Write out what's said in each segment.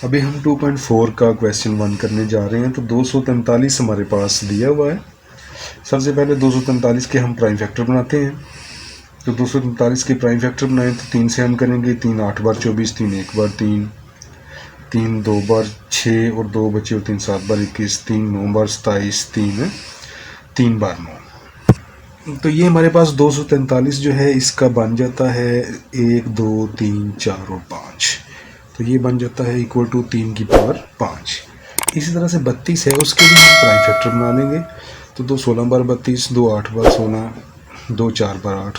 अभी हम 2.4 का क्वेश्चन 1 करने जा रहे हैं। तो 243 हमारे पास दिया हुआ है। सबसे पहले 243 के हम प्राइम फैक्टर बनाते हैं। तो 243 के प्राइम फैक्टर बनाएं तो 3 से हम करेंगे। 3 8 बार 24, 3 1 बार 3, 3 2 बार 6 और 2 बचे और 3 7 बार 21, 3 9 बार 27, 3 बार 9। तो ये हमारे पास 243 जो है इसका बन जाता है 1 2 3 4 और 5। तो ये बन जाता है इक्वल टू 3 की पावर 5। इसी तरह से 32 है, उसके लिए हम प्राइम फैक्टर बना लेंगे। तो 2 16 बार 32, 2 8 बार 16, 2 4 बार 8,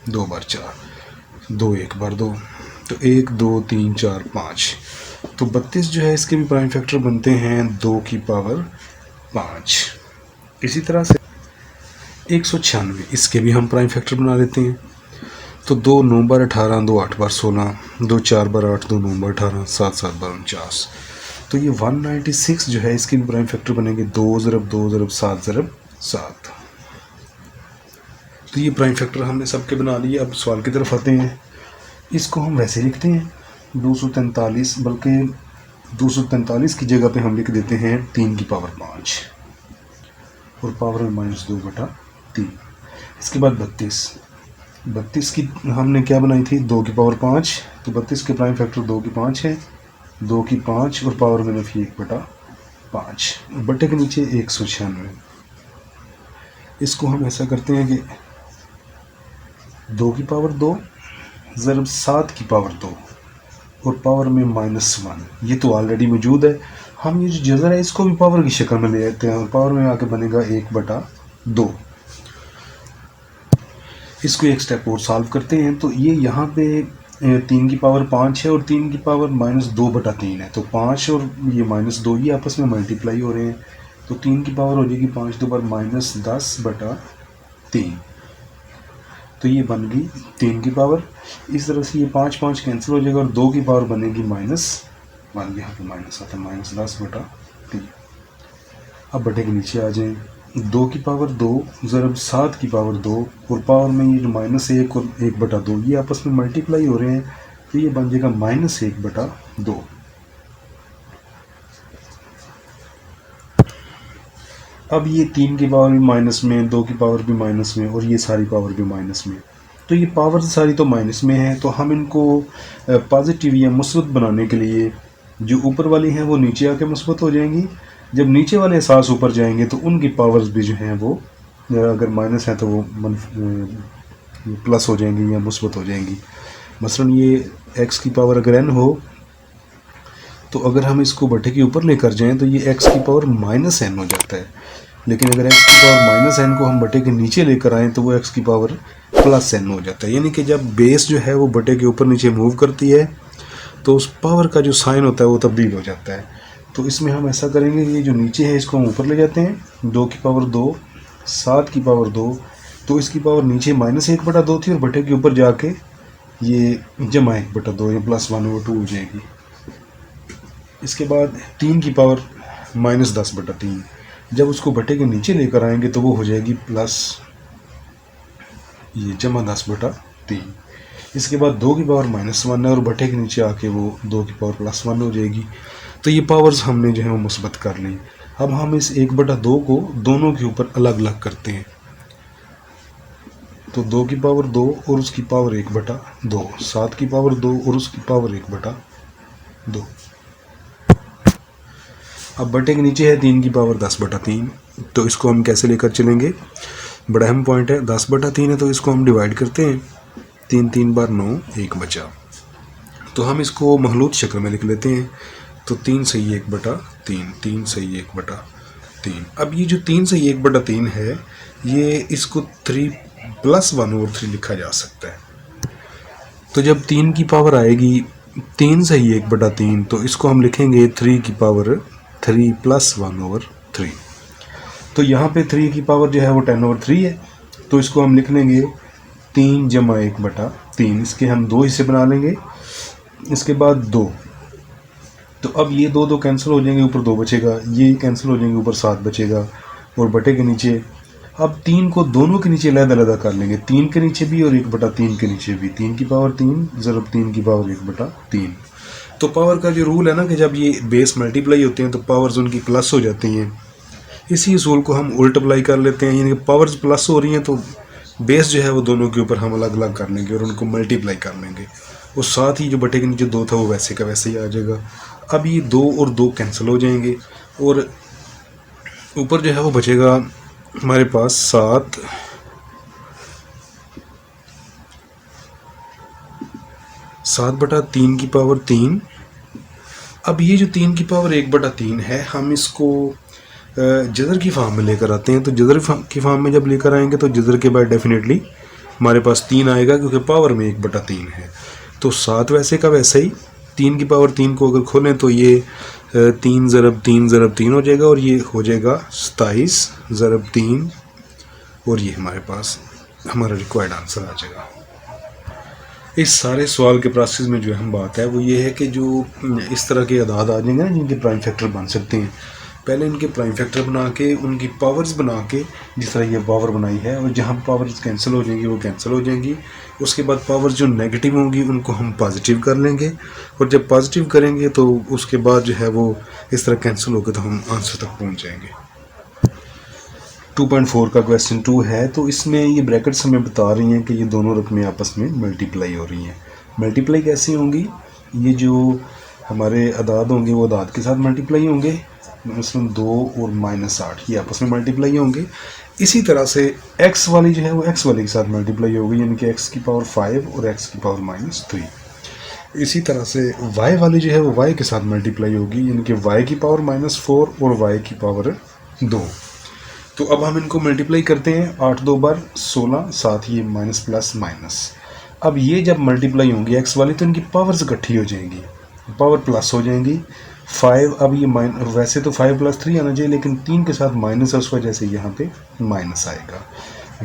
2 बार 4, 2 1 बार 2। तो 1 2 3 4 5। तो 32 जो है इसके भी प्राइम फैक्टर बनते हैं 2 की पावर 5। इसी तरह से 196, इसके भी हम प्राइम फैक्टर बना लेते हैं। तो 2 9 बार 18, 2 8 बार 16, 2 4 बार 8, 2 9 बार 18, 7 7 बार 49। तो ये 196 जो है इसके भी प्राइम फैक्टर बनेंगे 2 ज़रब 2 ज़रब 7 ज़रब 7। तो ये प्राइम फैक्टर हमने सबके बना लिए। अब सवाल की तरफ आते हैं। इसको हम वैसे लिखते हैं 243, बल्कि 243 की जगह पे हम लिख देते हैं 3 की पावर 5 और पावर में -2/3। इसके बाद 32 की हमने क्या बनाई थी 2 की पावर 5। तो 32 के प्राइम फैक्टर 2 की 5 है, 2 की 5 और पावर में नफी 1/5 बटे के नीचे 196। इसको हम ऐसा करते हैं कि 2 की पावर 2 ज़रब 7 की पावर 2 और पावर में -1। ये तो ऑलरेडी मौजूद है। हम ये जो जज़र है इसको भी पावर की शक्ल में ले आते हैं और पावर में आके बनेगा 1/2। इसको एक स्टेप और सॉल्व करते हैं। तो ये यहाँ पे 3 की पावर 5 है और 3 की पावर -2/3 है। तो 5 और ये -2 ये आपस में मल्टीप्लाई हो रहे हैं। तो 3 की पावर हो जाएगी 5 2 बार -10/3। तो ये बन गई 3 की पावर। इस तरह से ये 5 5 कैंसिल हो जाएगा और 2 की पावर बनेगी -1। यहाँ पे माइनस आता है -10/3। अब बटे के नीचे आ जाएं। 2 की पावर 2 ज़रब 7 की पावर 2 और पावर में ये जो -1 और 1/2 ये आपस में मल्टीप्लाई हो रहे हैं। तो ये बन जाएगा -1/2। अब ये 3 की पावर भी माइनस में, 2 की पावर भी माइनस में और ये सारी पावर भी माइनस में। तो ये पावर सारी तो माइनस में है। तो हम इनको पॉजिटिव या मुस्बत बनाने के लिए जो ऊपर वाली हैं वो नीचे आके मुस्बत हो जाएंगी। जब नीचे वाले एहसास ऊपर जाएंगे तो उनकी पावर्स भी जो हैं वो अगर माइनस हैं तो वो प्लस हो जाएंगी या मुस्बत हो जाएंगी। मसलन ये x की पावर अगर n हो तो अगर हम इसको बटे के ऊपर लेकर जाएं तो ये x की पावर -n हो जाता है। लेकिन अगर x की पावर -n को हम बटे के नीचे लेकर आएँ तो वो x की पावर +n हो जाता है। यानी कि जब बेस जो है वो बटे के ऊपर नीचे मूव करती है तो उस पावर का जो साइन होता है वो तब्दील हो जाता है। तो इसमें हम ऐसा करेंगे कि ये जो नीचे है इसको हम ऊपर ले जाते हैं। 2 की पावर 2, 7 की पावर 2, तो इसकी पावर नीचे -1/2 थी और बटे के ऊपर जाके ये जमा 1/2 या +1/2 हो जाएगी। इसके बाद 3 की पावर -10/3, जब उसको बटे के नीचे लेकर आएंगे तो वो हो जाएगी प्लस ये जमा 10/3। इसके बाद 2 की पावर -1 है और बटे के नीचे आके वो 2 की पावर +1 हो जाएगी। तो ये पावर्स हमने जो है वो मुस्बत कर ली। अब हम इस 1/2 को दोनों के ऊपर अलग अलग करते हैं। तो 2 की पावर 2 और उसकी पावर 1/2, 7 की पावर 2 और उसकी पावर 1/2। अब बटे के नीचे है 3 की पावर 10/3। तो इसको हम कैसे लेकर चलेंगे, बड़ा अहम पॉइंट है। 10/3 है तो इसको हम डिवाइड करते हैं। 3 3 बार 9, 1 बचा। तो हम इसको महलूत शक्ल में लिख लेते हैं। तो 3 सही 1/3, 3 सही 1/3। अब ये जो 3 सही 1/3 है ये इसको 3 + 1/3 लिखा जा सकता है। तो जब 3 की पावर आएगी 3 सही 1/3 तो इसको हम लिखेंगे 3 की पावर 3 + 1/3। तो यहाँ पे 3 की पावर जो है वो 10/3 है। तो इसको हम लिख लेंगे 3 जमा 1/3। इसके हम 2 हिस्से बना लेंगे। इसके बाद 2, तो अब ये 2 2 कैंसिल हो जाएंगे, ऊपर 2 बचेगा, ये कैंसिल हो जाएंगे, ऊपर 7 बचेगा और बटे के नीचे अब 3 को दोनों के नीचे अलग-अलग कर लेंगे। 3 के नीचे भी और 1/3 के नीचे भी। 3 की पावर 3 ज़रब 3 की पावर 1/3। तो पावर का जो रूल है ना कि जब ये बेस मल्टीप्लाई होते हैं तो पावर्स उनकी प्लस हो जाती हैं, इसी असूल को हम उल्ट अप्लाई कर लेते हैं, यानी कि पावर्स प्लस हो रही हैं तो बेस जो है वो दोनों के ऊपर हम अलग अलग कर लेंगे और उनको मल्टीप्लाई कर लेंगे, और साथ ही जो बटे के नीचे 2 था वो वैसे का वैसे ही आ जाएगा। अब ये 2 और 2 कैंसिल हो जाएंगे और ऊपर जो है वो बचेगा हमारे पास 7/3 की पावर 3। अब ये जो 3 की पावर 1/3 है, हम इसको जदर की फॉर्म में लेकर आते हैं। तो जदर की फॉर्म में जब लेकर आएंगे तो जदर के बाद डेफिनेटली हमारे पास 3 आएगा, क्योंकि पावर में 1/3 है। तो 7 वैसे का वैसे ही, 3 की पावर 3 को अगर खोलें तो ये 3 ज़रब 3 ज़रब 3 हो जाएगा, और ये हो जाएगा 27 ज़रब 3, और ये हमारे पास हमारा रिक्वायर्ड आंसर आ जाएगा। इस सारे सवाल के प्रोसेस में जो हम बात है वो ये है कि जो इस तरह के अदाद आ जाएंगे ना जिनके प्राइम फैक्टर बन सकते हैं, पहले इनके प्राइम फैक्टर बना के उनकी पावर्स बना के, जिस तरह ये पावर बनाई है, और जहाँ पावर्स कैंसिल हो जाएंगी वो कैंसिल हो जाएंगी। उसके बाद पावर्स जो नेगेटिव होंगी उनको हम पॉजिटिव कर लेंगे, और जब पॉजिटिव करेंगे तो उसके बाद जो है वो इस तरह कैंसिल होकर तो हम आंसर तक पहुँच जाएंगे। 2.4 का क्वेश्चन 2 है। तो इसमें ये ब्रैकेट्स हमें बता रही हैं कि ये दोनों रकमें आपस में मल्टीप्लाई हो रही हैं। मल्टीप्लाई कैसे होंगी? ये जो हमारे अदाद होंगे वो अदाद के साथ मल्टीप्लाई होंगे, मसलन 2 और -8 ये आपस में मल्टीप्लाई होंगे। इसी तरह से x वाली जो है वो x वाले के साथ मल्टीप्लाई होगी, यानी कि x की पावर 5 और x की पावर -3। इसी तरह से y वाली जो है वो y के साथ मल्टीप्लाई होगी, यानी कि y की पावर -4 और y की पावर 2। तो अब हम इनको मल्टीप्लाई करते हैं, 8 2 बार 16, साथ ही माइनस प्लस माइनस। अब ये जब मल्टीप्लाई होंगी x वाली तो इनकी पावर्स इकट्ठी हो जाएंगी, पावर प्लस हो जाएंगी। 5, अब ये वैसे तो 5 + 3 आना चाहिए, लेकिन 3 के साथ माइनस है, उस वजह से यहाँ पे माइनस आएगा।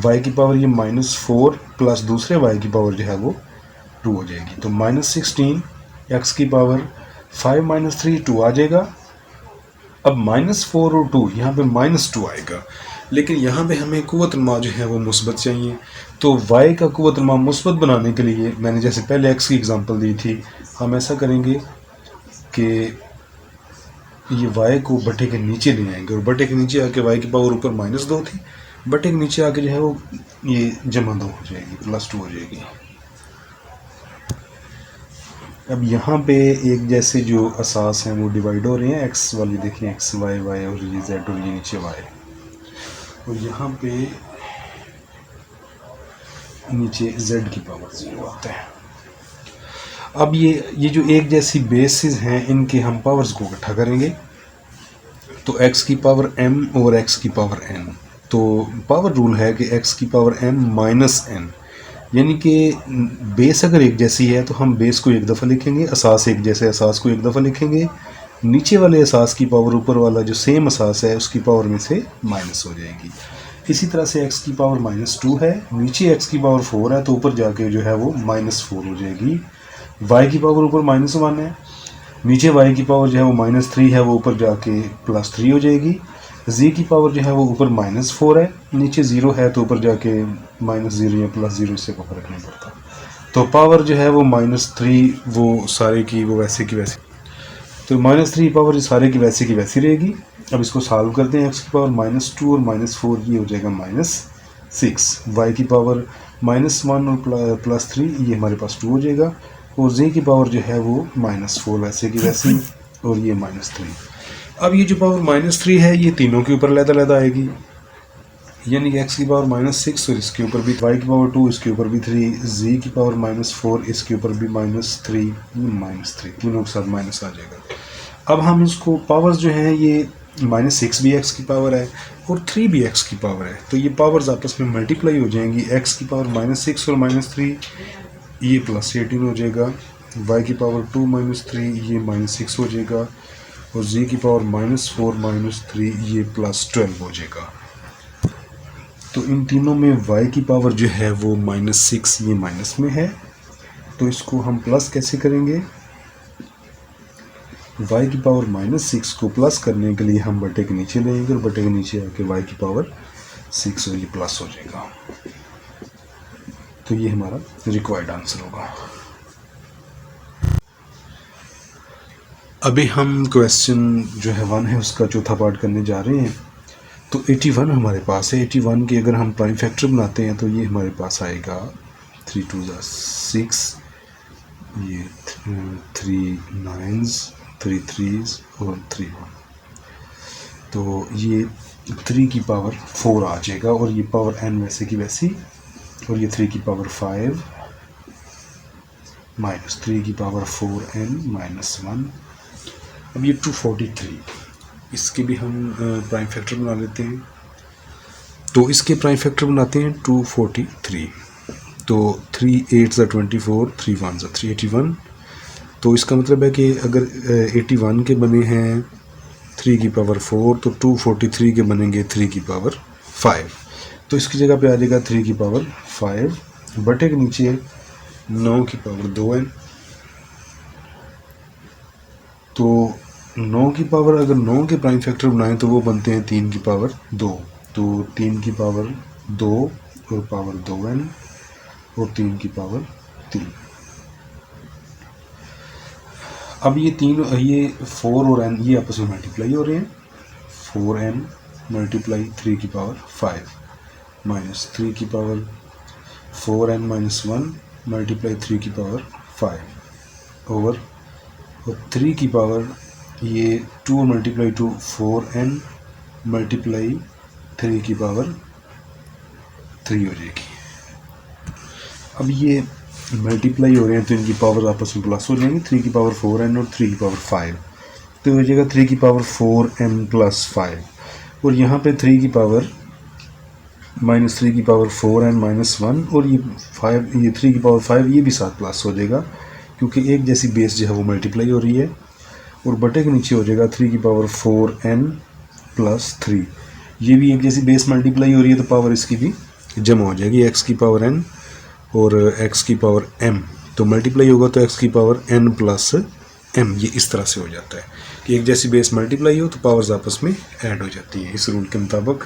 y की पावर ये -4 प्लस दूसरे y की पावर जो है वो 2 हो जाएगी, तो -16 x की पावर 5 - 3 2 आ जाएगा। अब -4 और 2 यहाँ पे -2 आएगा, लेकिन यहाँ पे हमें कुव्वत नुमा जो है वो मुस्बत चाहिए। तो y का कुव्वत नुमा मुस्बत बनाने के लिए मैंने जैसे पहले x की एग्जांपल दी थी, हम ऐसा करेंगे कि ये y को बटे के नीचे ले आएंगे, और बटे के नीचे आके y की पावर ऊपर -2 थी, बटे के नीचे आके जो है वो ये जमा 2 हो जाएगी, +2 हो जाएगी। अब यहाँ पे एक जैसे जो असास हैं वो डिवाइड हो रहे हैं, x वाली देखिए x y y और ये z और ये नीचे y, और यहाँ पे नीचे z की पावर 0 आता है। अब ये जो एक जैसी बेसिस हैं इनके हम पावर्स को इकट्ठा करेंगे, तो x की पावर m और x की पावर n। तो पावर रूल है कि x की पावर m -n, यानी कि बेस अगर एक जैसी है तो हम बेस को एक दफ़ा लिखेंगे, असास एक जैसे असास को एक दफ़ा लिखेंगे, नीचे वाले असास की पावर ऊपर वाला जो सेम असास है उसकी पावर में से माइनस हो जाएगी। इसी तरह से x की पावर -2 है, नीचे x की पावर 4 है, तो ऊपर जाके जो है वो -4 हो जाएगी। y की पावर ऊपर -1 है, नीचे y की पावर जो है वो -3 है, वो ऊपर जाके +3 हो जाएगी। z की पावर जो है वो ऊपर -4 है, नीचे 0 है, तो ऊपर जाके -0 या +0 इससे कोई फर्क नहीं पड़ता। तो पावर जो है वो -3 वो सारे की वो वैसे की वैसी, तो -3 पावर सारे की वैसी रहेगी। अब इसको सॉल्व करते हैं, x की पावर -2 और -4 ये हो जाएगा -6, y की पावर -1 और +3 ये हमारे पास 2 हो जाएगा, और z की पावर जो है वो -4 वैसे की वैसी, और ये -3। अब ये जो पावर -3 है ये तीनों के ऊपर लहदा आएगी, यानी कि x की पावर -6 और इसके ऊपर भी, y की पावर 2 इसके ऊपर भी 3, z की पावर -4 इसके ऊपर भी -3, -3 तीनों के साथ माइनस आ जाएगा। अब हम इसको पावर्स जो हैं ये -6 भी x की पावर है और 3 भी x की पावर है, तो ये पावर्स आपस में मल्टीप्लाई हो जाएंगी। x की पावर -6 और -3 ये +18 हो जाएगा, y की पावर 2 -3 ये -6 हो जाएगा, और z की पावर -4 -3 ये +12 हो जाएगा। तो इन तीनों में y की पावर जो है वो -6 ये माइनस में है, तो इसको हम प्लस कैसे करेंगे? y की पावर -6 को प्लस करने के लिए हम बटे के नीचे लेंगे, और बटे के नीचे आके y की पावर 6 और ये प्लस हो जाएगा। तो ये हमारा रिक्वायर्ड आंसर होगा। अभी हम क्वेश्चन जो है 1 है उसका चौथा पार्ट करने जा रहे हैं। तो 81 हमारे पास है। 81 के अगर हम प्राइम फैक्टर बनाते हैं तो ये हमारे पास आएगा 3 2 6, ये 3 9s, 3 3s और 3 1। तो ये 3 की पावर 4 आ जाएगा और ये पावर n वैसे की वैसी, और ये 3 की पावर 5 माइनस 3 की पावर 4n माइनस 1। अब ये 243, इसके भी हम प्राइम फैक्टर बना लेते हैं। तो इसके प्राइम फैक्टर बनाते हैं 243। तो 3 8 24, 3 1 381। तो इसका मतलब है कि अगर 81 के बने हैं 3 की पावर 4 तो 243 के बनेंगे 3 की पावर 5। तो इसकी जगह पे आ जाएगा 3 की पावर 5 बटे के नीचे 9 की पावर 2n। तो 9 की पावर, अगर 9 के प्राइम फैक्टर बनाएं तो वो बनते हैं 3 की पावर 2। तो 3 की पावर 2 और पावर 2n और 3 की पावर 3। अब ये 4 और n ये आपस में मल्टीप्लाई हो रहे हैं। 4n मल्टीप्लाई 3 की पावर 5 माइनस 3 की पावर 4n माइनस 1 मल्टीप्लाई 3 की पावर 5 ओवर, और 3 की पावर ये 2 मल्टीप्लाई 2 4n मल्टीप्लाई 3 की पावर 3 हो जाएगी। अब ये मल्टीप्लाई हो रहे हैं तो इनकी पावर आपस में प्लस हो जाएंगी। 3 की पावर 4n और 3 की पावर 5, तो हो जाएगा 3 की पावर 4n प्लस 5। और यहाँ पे 3 की पावर माइनस 3 की पावर 4n माइनस 1 और ये 3 की पावर 5 ये भी साथ प्लस हो जाएगा, क्योंकि एक जैसी बेस जो है वो मल्टीप्लाई हो रही है। और बटे के नीचे हो जाएगा 3 की पावर 4n प्लस 3, ये भी एक जैसी बेस मल्टीप्लाई हो रही है तो पावर इसकी भी जमा हो जाएगी। x की पावर n और x की पावर m, तो मल्टीप्लाई होगा तो x की पावर n प्लस m, ये इस तरह से हो जाता है कि एक जैसी बेस मल्टीप्लाई हो तो पावर्स आपस में ऐड हो जाती हैं इस रूल के मुताबिक।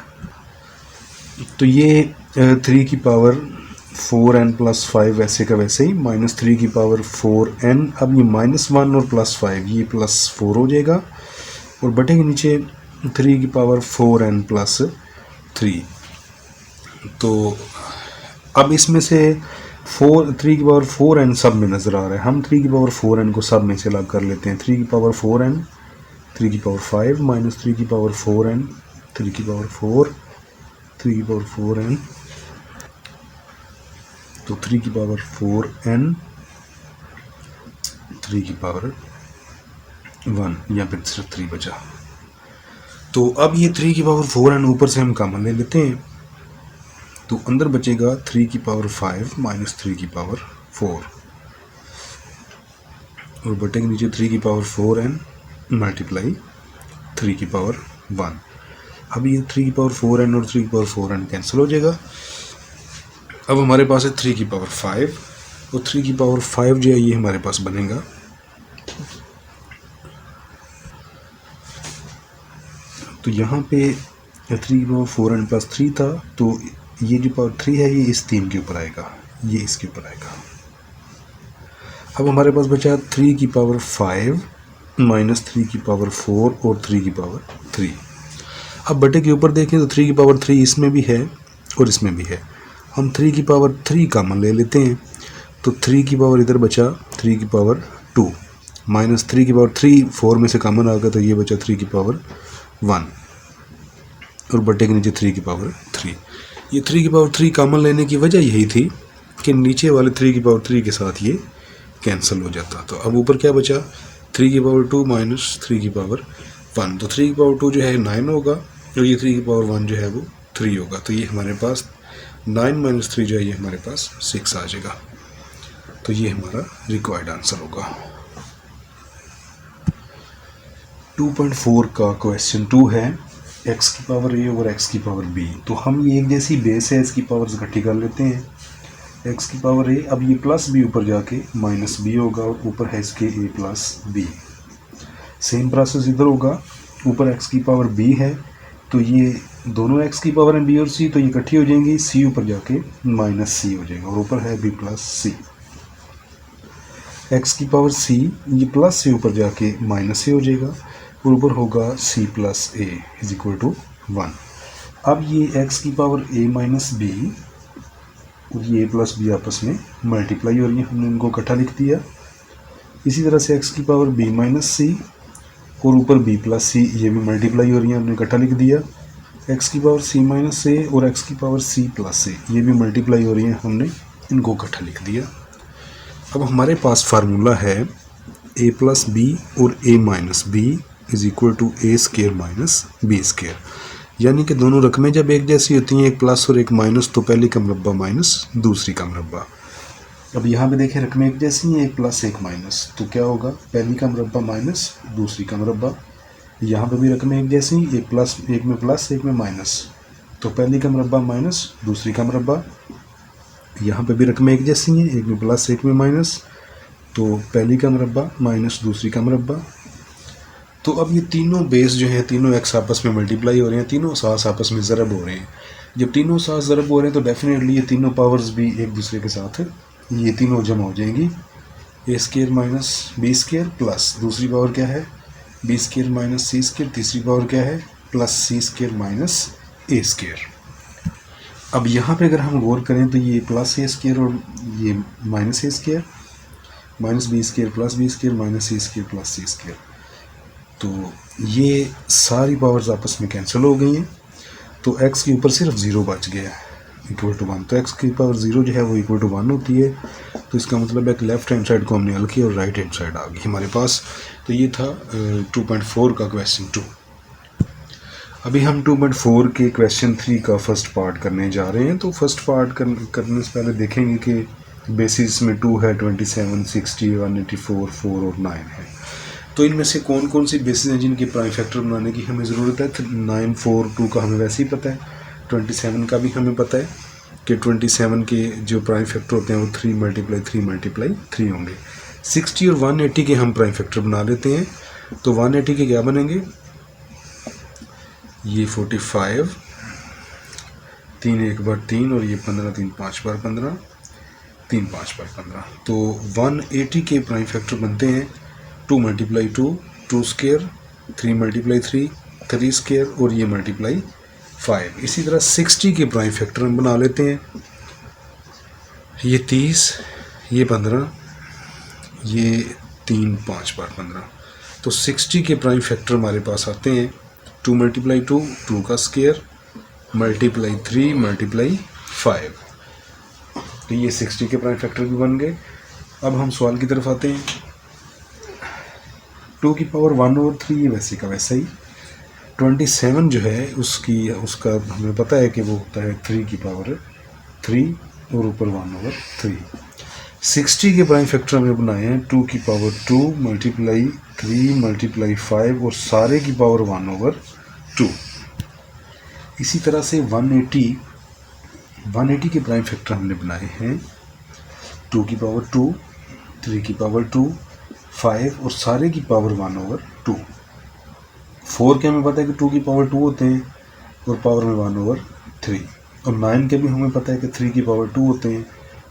तो ये 3 की पावर 4n प्लस 5 वैसे का वैसे ही माइनस 3 की पावर 4n, अब ये माइनस 1 और प्लस 5 ये प्लस 4 हो जाएगा, और बटे के नीचे 3 की पावर 4n प्लस 3। तो अब इसमें से 3 की पावर 4n सब में नज़र आ रहा है, हम 3 की पावर 4n को सब में से अलग कर लेते हैं। 3 की पावर 4n 3 की पावर 5 माइनस 3 की पावर 4n 3 की पावर 4 3 की पावर 4n, तो 3 की पावर 4n 3 की पावर 1, या फिर सिर्फ 3 बचा। तो अब ये 3 की पावर 4n ऊपर से हम कॉमन ले लेते हैं, तो अंदर बचेगा 3 की पावर 5 माइनस 3 की पावर 4 और बटे के नीचे 3 की पावर 4n मल्टीप्लाई 3 की पावर 1। अब ये 3 की पावर 4n और 3 की पावर 4n कैंसिल हो जाएगा। अब हमारे पास है 3 की पावर 5, और 3 की पावर 5 जो है ये हमारे पास बनेगा तो यहाँ पे 3 की पावर 4n प्लस 3 था, तो ये जो पावर 3 है ये इस 3 के ऊपर आएगा, ये इसके ऊपर आएगा। अब हमारे पास बचा 3 की पावर 5 माइनस 3 की पावर 4 और 3 की पावर 3। अब बटे के ऊपर देखें तो 3 की पावर 3 इसमें भी है और इसमें भी है, हम 3 की पावर 3 कॉमन ले लेते हैं, तो 3 की पावर इधर बचा 3 की पावर 2 माइनस 3 की पावर 3 4 में से कॉमन आ गया, तो ये बचा 3 की पावर 1 और बटे के नीचे 3 की पावर 3। ये 3 की पावर 3 कॉमन लेने की वजह यही थी कि नीचे वाले 3 की पावर 3 के साथ ये कैंसिल हो जाता। तो अब ऊपर क्या बचा 3 की पावर 2 माइनस 3 की पावर 1, तो 3 की पावर 2 जो है 9 होगा और ये 3 की पावर 1 जो है वो 3 होगा, तो ये हमारे पास 9 माइनस 3 जो है ये हमारे पास 6 आ जाएगा। तो ये हमारा रिक्वायर्ड आंसर होगा। 2.4 का क्वेश्चन 2 है, x की पावर a और x की पावर b। तो हम ये एक जैसी बेस है इसकी पावर्स इकट्ठी कर लेते हैं। x की पावर a, अब ये प्लस b ऊपर जाके माइनस b होगा और ऊपर है इसके a plus b। Same process इधर होगा, ऊपर x की पावर b है तो ये दोनों x की पावर है b और c, तो ये इकट्ठी हो जाएंगी, c ऊपर जाके माइनस c हो जाएगा और ऊपर है b प्लस c। एक्स की पावर सी, ये प्लस से ऊपर जाके माइनस से हो जाएगा और ऊपर होगा C plus A is equal to 1। अब ये एक्स की पावर ए माइनस बी और ये ए प्लस बी आपस में मल्टीप्लाई हो रही है, हमने इनको इकट्ठा लिख दिया। इसी तरह से एक्स की पावर बी माइनस सी और ऊपर बी प्लस सी, ये भी मल्टीप्लाई हो रही है, हमने इकट्ठा लिख दिया। एक्स की पावर सी माइनस ए और एक्स की पावर सी प्लस ए, ये भी मल्टीप्लाई हो रही है, हमने इनको इकट्ठा लिख दिया। अब हमारे पास फार्मूला है ए प्लस बी और A minus B is equal to A square minus B square, यानी कि दोनों रकमें जब एक जैसी होती हैं, एक प्लस और एक माइनस, तो पहली का मुरब्बा माइनस दूसरी का मुरब्बा। अब यहाँ पे देखें रकमें एक जैसी हैं, एक प्लस एक माइनस, तो क्या होगा, पहली का मुरब्बा माइनस दूसरी का मुरब्बा। यहाँ पे भी रकमें एक जैसी, एक प्लस, एक में प्लस एक में माइनस, तो पहली का मुरब्बा माइनस दूसरी का मुरब्बा। यहाँ पे भी रकमें एक जैसी हैं, एक में प्लस एक में माइनस, तो पहली का मुरब्बा माइनस दूसरी का मुरब्बा। तो अब ये तीनों बेस जो हैं, तीनों एक्स आपस में मल्टीप्लाई हो रहे हैं, तीनों सास आपस में ज़रब हो रहे हैं। जब तीनों सास ज़रब हो रहे हैं तो डेफिनेटली ये तीनों पावर्स भी एक दूसरे के साथ ये तीनों जमा हो जाएंगी। A square minus B square plus दूसरी पावर क्या है B square minus C square, तीसरी पावर क्या है plus C square minus A square. अब यहाँ पे अगर हम गौर करें तो ये प्लस ए स्केयर और ये minus A square, minus B square plus B square minus C square plus C square, तो ये सारी पावर्स आपस में कैंसिल हो गई हैं। तो x के ऊपर सिर्फ 0 बच गया है इक्वल टू 1। तो x की पावर 0 जो है वो इक्वल टू 1 होती है। तो इसका मतलब है कि लेफ्ट हैंड साइड को हमने हल किया और राइट हैंड साइड आ गई हमारे पास। तो ये था 2.4 का क्वेश्चन 2। अभी हम 2.4 के क्वेश्चन 3 का फर्स्ट पार्ट करने जा रहे हैं। तो फर्स्ट पार्ट करने से पहले देखेंगे कि बेसिस में 2 है, 27, 60, 184, 4 और 9 है। तो इनमें से कौन कौन सी बेसिस हैं जिनके प्राइम फैक्टर बनाने की हमें ज़रूरत है। 9, 4, 2 का हमें वैसे ही पता है, 27 का भी हमें पता है कि 27 के जो प्राइम फैक्टर होते हैं वो 3 मल्टीप्लाई 3 होंगे। 60 और 180 के हम प्राइम फैक्टर बना लेते हैं। तो 180 के क्या बनेंगे, ये 45, 3 1 बार 3 और ये 15 3 5 बार 15, 3 5 बार 15। तो 180 के प्राइम फैक्टर बनते हैं 2 मल्टीप्लाई 2, 2 स्केयर, 3 मल्टीप्लाई 3, 3 स्केयर और ये मल्टीप्लाई 5। इसी तरह 60 के प्राइम फैक्टर हम बना लेते हैं, ये 30, ये 15, ये 3 5 बार 15। तो 60 के प्राइम फैक्टर हमारे पास आते हैं 2 मल्टीप्लाई 2, 2 का स्केयर, मल्टीप्लाई 3 मल्टीप्लाई 5। तो ये 60 के प्राइम फैक्टर भी बन गए। अब हम सवाल की तरफ आते हैं। 2 की पावर 1/3 ये वैसे का वैसा ही। 27 जो है उसका हमें पता है कि वो होता है 3 की पावर 3 और ऊपर 1/3। 60 के प्राइम फैक्टर हमने बनाए हैं 2 की पावर 2 मल्टीप्लाई 3 मल्टीप्लाई 5 और सारे की पावर 1/2। इसी तरह से 180 के प्राइम फैक्टर हमने बनाए हैं 2 की पावर 2, 3 की पावर 2, 5 और सारे की पावर 1/2। 4 के हमें पता है कि 2 की पावर 2 होते हैं और पावर में 1/3। और 9 के भी हमें पता है कि 3 की पावर 2 होते हैं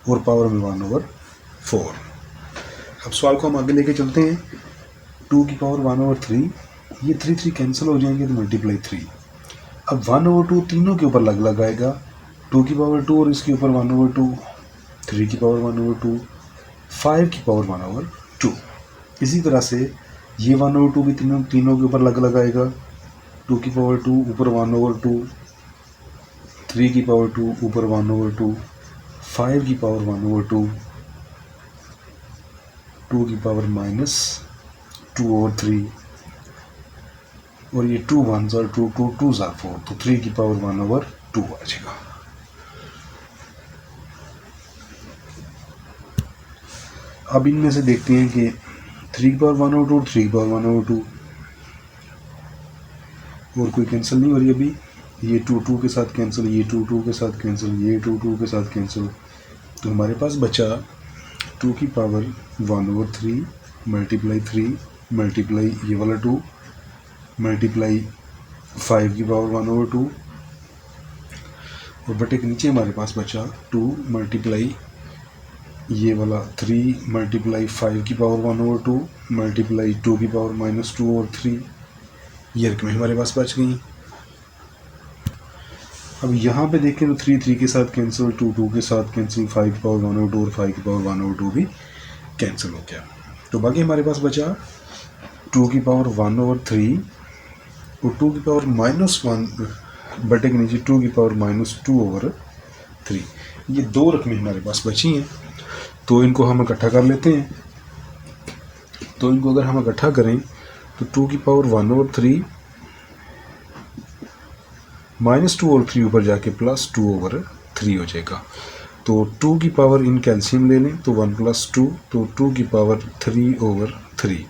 और पावर में 1/4। अब सवाल को हम आगे लेके चलते हैं। 2 की पावर 1/3, ये 3 कैंसिल हो जाएंगे तो मल्टीप्लाई 3। अब 1/2 तीनों के ऊपर लग आएगा, 2 की पावर 2 और इसके ऊपर 1/2, 3 की पावर 1/2, 5 की पावर 1/2। इसी तरह से ये 1/2 भी तीनों के ऊपर लग आएगा, 2 की पावर 2 ऊपर 1/2, 3 की पावर 2 ऊपर 1/2, 5 की पावर 1/2, 2 की पावर माइनस 2/3 और ये 2 1s और 2 2s are 4, तो 3 की पावर 1/2 आ जाएगा। अब इनमें से देखते हैं कि 3 की पावर 1/2 और 3 की पावर 1/2 और कोई कैंसिल नहीं हो रही अभी। ये 2 के साथ कैंसिल, ये 2 के साथ कैंसिल, ये 2 के साथ कैंसिल। तो हमारे पास बचा 2 की पावर 1/3 मल्टीप्लाई 3 मल्टीप्लाई ये वाला 2 मल्टीप्लाई 5 की पावर 1/2 और बटे के नीचे हमारे पास बचा 2 मल्टीप्लाई ये वाला 3 मल्टीप्लाई 5 की पावर 1/2 मल्टीप्लाई 2 की पावर -2/3, ये रकमें हमारे पास बच गई। अब यहाँ पे देखें तो 3 के साथ कैंसिल, 2 के साथ कैंसिल, 5 की पावर 1/2 और 5 की पावर 1/2 भी कैंसिल हो गया। तो बाकी हमारे पास बचा 2 की पावर 1/3 और 2 की पावर -1 बटे के नीचे 2 की पावर -2/3। ये दो रकमें हमारे पास बची हैं, तो इनको हम इकट्ठा कर लेते हैं। तो इनको अगर हम इकट्ठा करें तो 2 की पावर 1/3 -2/3 ऊपर जाके +2/3 हो जाएगा। तो 2 की पावर इन कैल्शियम ले लें तो 1 + 2, तो 2 की पावर 3/3।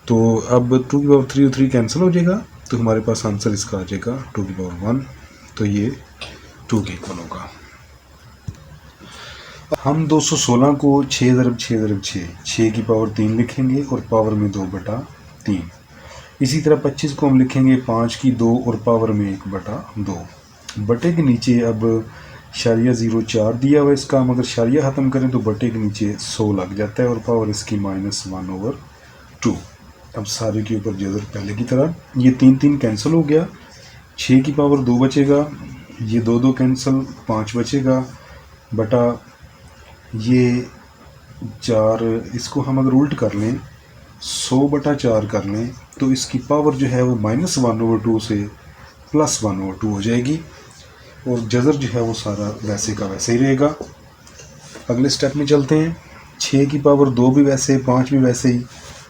तो अब 2 की पावर 3 और 3 कैंसिल हो जाएगा, तो हमारे पास आंसर इसका आ जाएगा 2 की पावर 1, तो ये 2 के इक्वल होगा। हम 216 को 6 × 6 × 6, 6 की पावर 3 लिखेंगे और पावर में 2/3। इसी तरह 25 को हम लिखेंगे 5 की 2 और पावर में 1/2। बटे के नीचे अब शारिया 0.4 दिया हुआ है, इसका हम अगर शारिया ख़त्म करें तो बटे के नीचे 100 लग जाता है और पावर इसकी -1/2। अब सारे के ऊपर जज़र पहले की तरह, ये 3 कैंसिल हो गया, 6 की पावर 2 बचेगा, ये 2 कैंसिल, 5 बचेगा, बटा ये 4, इसको हम अगर उल्ट कर लें 100/4 कर लें तो इसकी पावर जो है वो -1/2 से +1/2 हो जाएगी और जज़र जो है वो सारा वैसे का वैसे ही रहेगा। अगले स्टेप में चलते हैं। 6 की पावर 2 भी वैसे, 5 भी वैसे ही।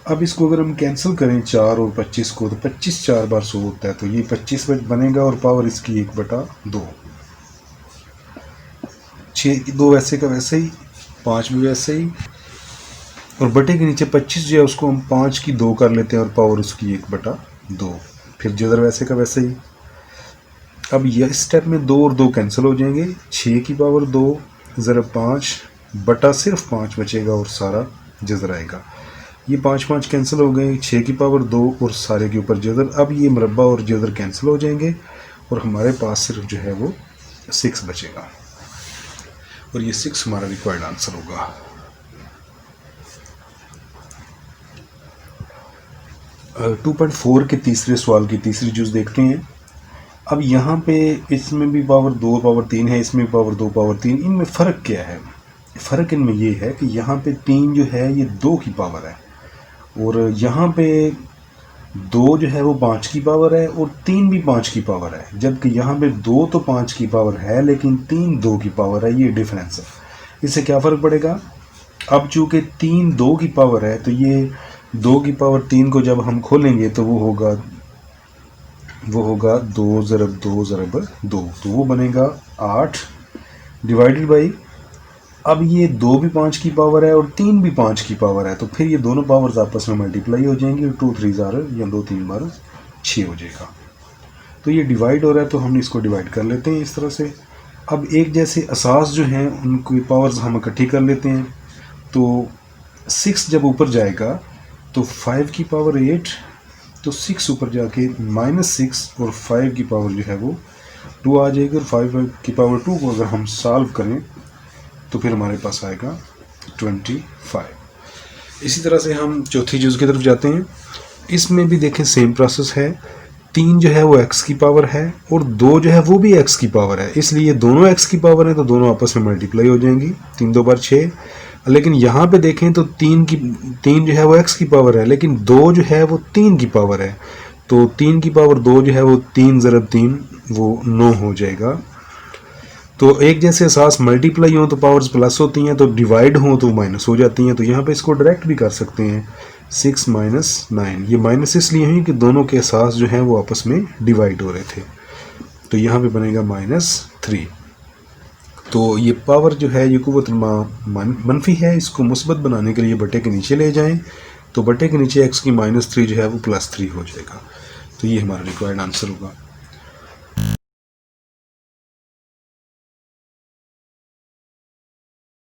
अब इसको अगर हम कैंसिल करें 4 और 25 को, तो 25 4 बार 100 होता है, तो ये 25 बनेगा और पावर इसकी 1/2। 6 की 2 वैसे का वैसे ही, 5 भी वैसे ही, और बटे के नीचे 25 जो है उसको हम 5 की 2 कर लेते हैं और पावर उसकी 1/2। फिर जज़र वैसे का वैसे ही। अब यह स्टेप में 2 और 2 कैंसिल हो जाएंगे, 6 की पावर 2 ज़रब 5 बटा सिर्फ 5 बचेगा और सारा जज़र आएगा। ये 5 कैंसिल हो गए, 6 की पावर 2 और सारे के ऊपर जज़र। अब ये मरबा और जज़र कैंसिल हो जाएंगे और हमारे पास सिर्फ जो है वो 6 बचेगा और ये 6 हमारा रिक्वायर्ड आंसर होगा। uh, 2.4 के तीसरे सवाल की तीसरी चीज़ देखते हैं। अब यहाँ पे इसमें भी पावर 2 पावर 3 है, इसमें भी पावर 2 पावर 3, इनमें फ़र्क क्या है? फ़र्क इनमें ये है कि यहाँ पे 3 जो है ये 2 की पावर है और यहाँ पे 2 जो है वो 5 की पावर है और 3 भी 5 की पावर है, जबकि यहाँ पे 2 तो 5 की पावर है लेकिन 3 2 की पावर है। ये डिफरेंस है। इससे क्या फ़र्क पड़ेगा? अब चूँकि 3 2 की पावर है तो ये 2 की पावर 3 को जब हम खोलेंगे तो वो होगा 2 ज़रब 2 ज़रब 2, तो वो बनेगा 8 डिवाइडेड बाई, अब ये 2 भी 5 की पावर है और 3 भी 5 की पावर है, तो फिर ये दोनों पावर्स आपस में मल्टीप्लाई हो जाएंगी और 2 3 ज़ार या 2 3 बार 6 हो जाएगा। तो ये डिवाइड हो रहा है तो हम इसको डिवाइड कर लेते हैं इस तरह से। अब एक जैसे असास जो हैं उनकी पावर्स हम इकट्ठी कर लेते हैं। तो 6 जब ऊपर जाएगा तो 5 की पावर 8, तो 6 ऊपर जाके -6 और 5 की पावर जो है वो 2 आ जाएगी और 5 की पावर 2 को अगर हम सॉल्व करें तो फिर हमारे पास आएगा 25। इसी तरह से हम चौथी चीज़ की तरफ जाते हैं। इसमें भी देखें सेम प्रोसेस है। 3 जो है वो x की पावर है और 2 जो है वो भी x की पावर है, इसलिए दोनों x की पावर है तो दोनों आपस में मल्टीप्लाई हो जाएंगी। 3 2 बार 6। लेकिन यहाँ पे देखें तो 3 जो है वो x की पावर है लेकिन 2 जो है वो 3 की पावर है, तो 3 की पावर 2 जो है वो 3 ज़रब 3 वो 9 हो जाएगा। तो एक जैसे असास मल्टीप्लाई हो तो पावर्स प्लस होती हैं, तो डिवाइड हो तो माइनस हो जाती हैं। तो यहाँ पे इसको डायरेक्ट भी कर सकते हैं 6 - 9। ये माइनस इसलिए हुई कि दोनों के असास जो हैं वो आपस में डिवाइड हो रहे थे, तो यहाँ पे बनेगा -3। तो ये पावर जो है ये कुव्वत मनफी है, इसको मुस्बत बनाने के लिए बटे के नीचे ले जाएं, तो बटे के नीचे x की -3 जो है वो +3 हो जाएगा। तो ये हमारा रिक्वायर्ड आंसर होगा।